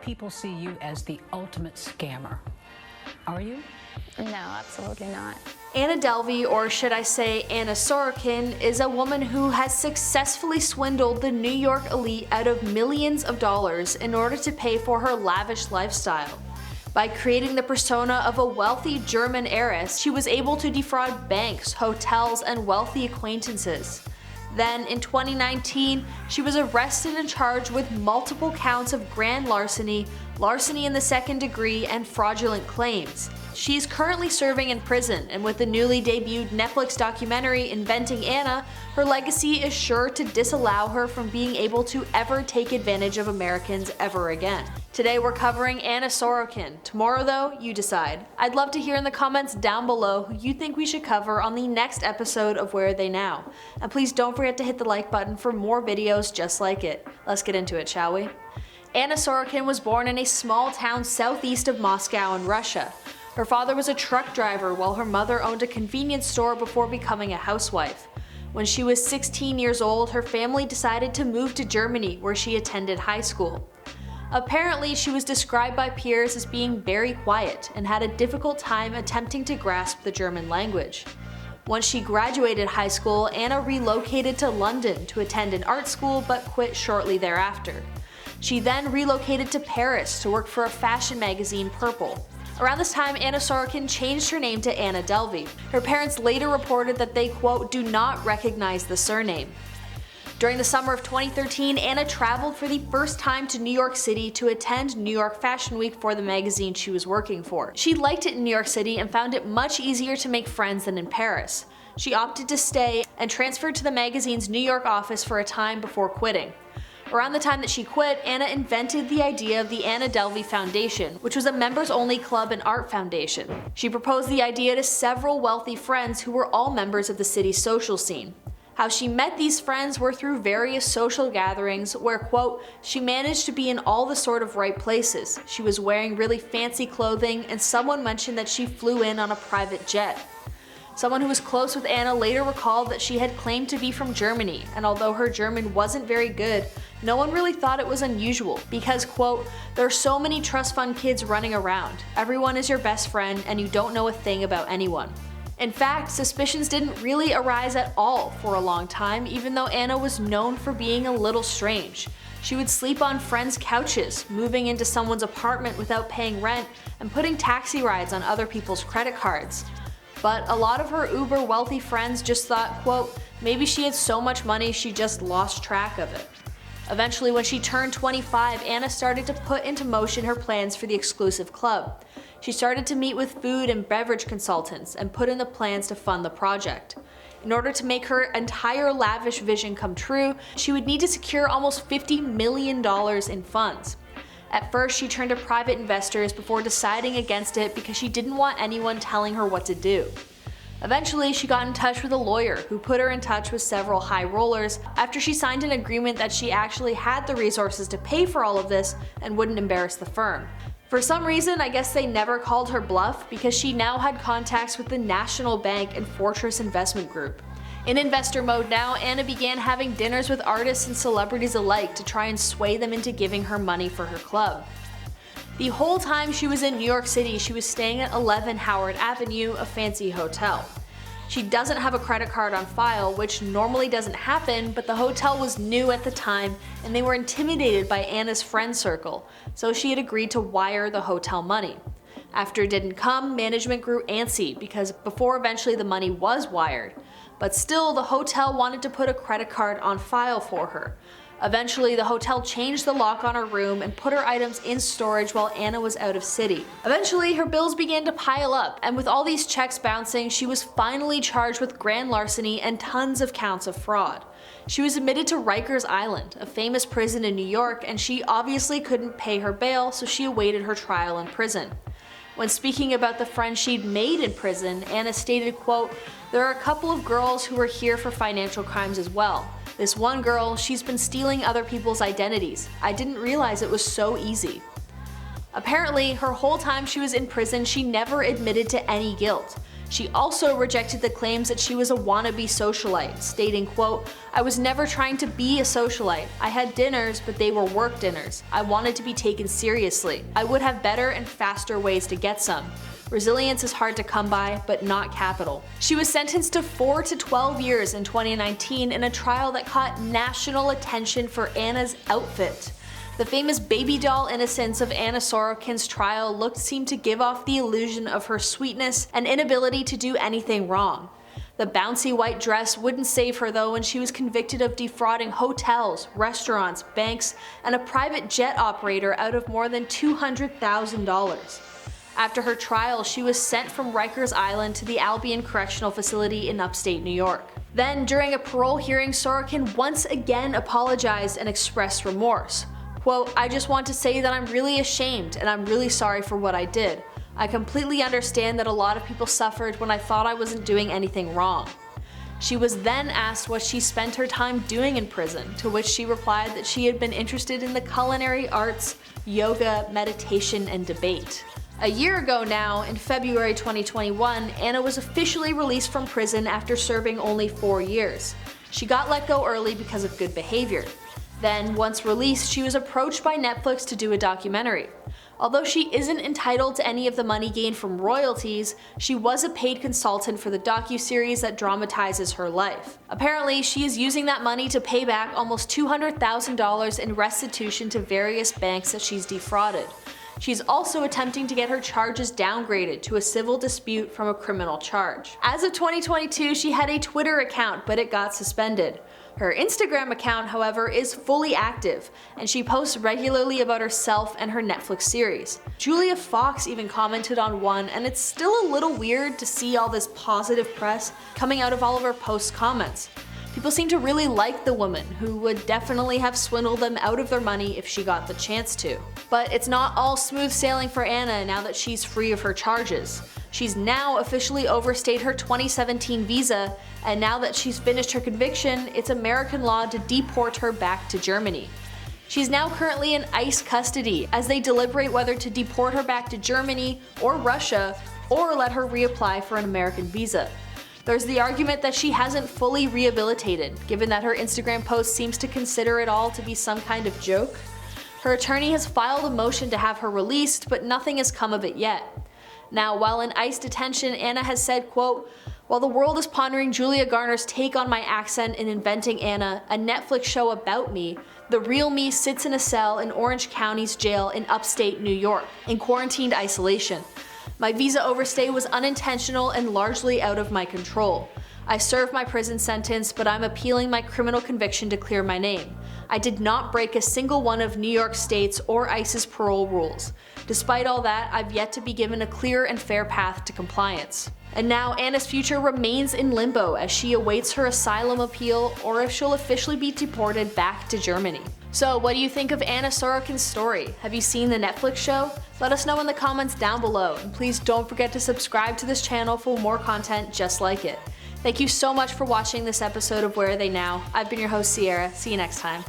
people see you as the ultimate scammer. Are you? No, absolutely not. Anna Delvey, or should I say Anna Sorokin, is a woman who has successfully swindled the New York elite out of millions of dollars in order to pay for her lavish lifestyle. By creating the persona of a wealthy German heiress, she was able to defraud banks, hotels, and wealthy acquaintances. Then, in 2019, she was arrested and charged with multiple counts of grand larceny, larceny in the second degree, and fraudulent claims. She is currently serving in prison, and with the newly debuted Netflix documentary Inventing Anna, her legacy is sure to disallow her from being able to ever take advantage of Americans ever again. Today we're covering Anna Sorokin. Tomorrow though, you decide. I'd love to hear in the comments down below who you think we should cover on the next episode of Where Are They Now? And please don't forget to hit the like button for more videos just like it. Let's get into it, shall we? Anna Sorokin was born in a small town southeast of Moscow in Russia. Her father was a truck driver while her mother owned a convenience store before becoming a housewife. When she was 16 years old, her family decided to move to Germany, where she attended high school. Apparently, she was described by peers as being very quiet and had a difficult time attempting to grasp the German language. Once she graduated high school, Anna relocated to London to attend an art school but quit shortly thereafter. She then relocated to Paris to work for a fashion magazine, Purple. Around this time, Anna Sorokin changed her name to Anna Delvey. Her parents later reported that they, quote, do not recognize the surname. During the summer of 2013, Anna traveled for the first time to New York City to attend New York Fashion Week for the magazine she was working for. She liked it in New York City and found it much easier to make friends than in Paris. She opted to stay and transferred to the magazine's New York office for a time before quitting. Around the time that she quit, Anna invented the idea of the Anna Delvey Foundation, which was a members-only club and art foundation. She proposed the idea to several wealthy friends who were all members of the city's social scene. How she met these friends were through various social gatherings where, quote, she managed to be in all the sort of right places. She was wearing really fancy clothing, and someone mentioned that she flew in on a private jet. Someone who was close with Anna later recalled that she had claimed to be from Germany, and although her German wasn't very good, no one really thought it was unusual because, quote, there are so many trust fund kids running around. Everyone is your best friend and you don't know a thing about anyone. In fact, suspicions didn't really arise at all for a long time, even though Anna was known for being a little strange. She would sleep on friends' couches, moving into someone's apartment without paying rent, and putting taxi rides on other people's credit cards. But a lot of her uber wealthy friends just thought, quote, maybe she had so much money she just lost track of it. Eventually, when she turned 25, Anna started to put into motion her plans for the exclusive club. She started to meet with food and beverage consultants and put in the plans to fund the project. In order to make her entire lavish vision come true, she would need to secure almost $50 million in funds. At first, she turned to private investors before deciding against it because she didn't want anyone telling her what to do. Eventually, she got in touch with a lawyer who put her in touch with several high rollers after she signed an agreement that she actually had the resources to pay for all of this and wouldn't embarrass the firm. For some reason, I guess they never called her bluff because she now had contacts with the National Bank and Fortress Investment Group. In investor mode now, Anna began having dinners with artists and celebrities alike to try and sway them into giving her money for her club. The whole time she was in New York City, she was staying at 11 Howard Avenue, a fancy hotel. She doesn't have a credit card on file, which normally doesn't happen, but the hotel was new at the time and they were intimidated by Anna's friend circle, so she had agreed to wire the hotel money. After it didn't come, management grew antsy because before eventually the money was wired. But still, the hotel wanted to put a credit card on file for her. Eventually, the hotel changed the lock on her room and put her items in storage while Anna was out of city. Eventually, her bills began to pile up, and with all these checks bouncing, she was finally charged with grand larceny and tons of counts of fraud. She was admitted to Rikers Island, a famous prison in New York, and she obviously couldn't pay her bail, so she awaited her trial in prison. When speaking about the friends she'd made in prison, Anna stated, quote, there are a couple of girls who were here for financial crimes as well. This one girl, she's been stealing other people's identities. I didn't realize it was so easy. Apparently, her whole time she was in prison, she never admitted to any guilt. She also rejected the claims that she was a wannabe socialite, stating, quote, "I was never trying to be a socialite. I had dinners, but they were work dinners. I wanted to be taken seriously. I would have better and faster ways to get some. Resilience is hard to come by, but not capital." She was sentenced to 4 to 12 years in 2019 in a trial that caught national attention for Anna's outfit. The famous baby doll innocence of Anna Sorokin's trial seemed to give off the illusion of her sweetness and inability to do anything wrong. The bouncy white dress wouldn't save her though when she was convicted of defrauding hotels, restaurants, banks, and a private jet operator out of more than $200,000. After her trial, she was sent from Rikers Island to the Albion Correctional Facility in upstate New York. Then, during a parole hearing, Sorokin once again apologized and expressed remorse. Quote, "I just want to say that I'm really ashamed and I'm really sorry for what I did. I completely understand that a lot of people suffered when I thought I wasn't doing anything wrong." She was then asked what she spent her time doing in prison, to which she replied that she had been interested in the culinary arts, yoga, meditation, and debate. A year ago now, in February 2021, Anna was officially released from prison after serving only 4 years. She got let go early because of good behavior. Then, once released, she was approached by Netflix to do a documentary. Although she isn't entitled to any of the money gained from royalties, she was a paid consultant for the docuseries that dramatizes her life. Apparently, she is using that money to pay back almost $200,000 in restitution to various banks that she's defrauded. She's also attempting to get her charges downgraded to a civil dispute from a criminal charge. As of 2022, she had a Twitter account, but it got suspended. Her Instagram account, however, is fully active, and she posts regularly about herself and her Netflix series. Julia Fox even commented on one, and it's still a little weird to see all this positive press coming out of all of her post comments. People seem to really like the woman, who would definitely have swindled them out of their money if she got the chance to. But it's not all smooth sailing for Anna now that she's free of her charges. She's now officially overstayed her 2017 visa, and now that she's finished her conviction, it's American law to deport her back to Germany. She's now currently in ICE custody as they deliberate whether to deport her back to Germany or Russia, or let her reapply for an American visa. There's the argument that she hasn't fully rehabilitated, given that her Instagram post seems to consider it all to be some kind of joke. Her attorney has filed a motion to have her released, but nothing has come of it yet. Now, while in ICE detention, Anna has said, quote, "While the world is pondering Julia Garner's take on my accent in Inventing Anna, a Netflix show about me, the real me sits in a cell in Orange County's jail in upstate New York, in quarantined isolation. My visa overstay was unintentional and largely out of my control. I served my prison sentence, but I'm appealing my criminal conviction to clear my name. I did not break a single one of New York State's or ICE's parole rules. Despite all that, I've yet to be given a clear and fair path to compliance." And now Anna's future remains in limbo as she awaits her asylum appeal or if she'll officially be deported back to Germany. So what do you think of Anna Sorokin's story? Have you seen the Netflix show? Let us know in the comments down below, and please don't forget to subscribe to this channel for more content just like it. Thank you so much for watching this episode of Where Are They Now? I've been your host Sierra. See you next time.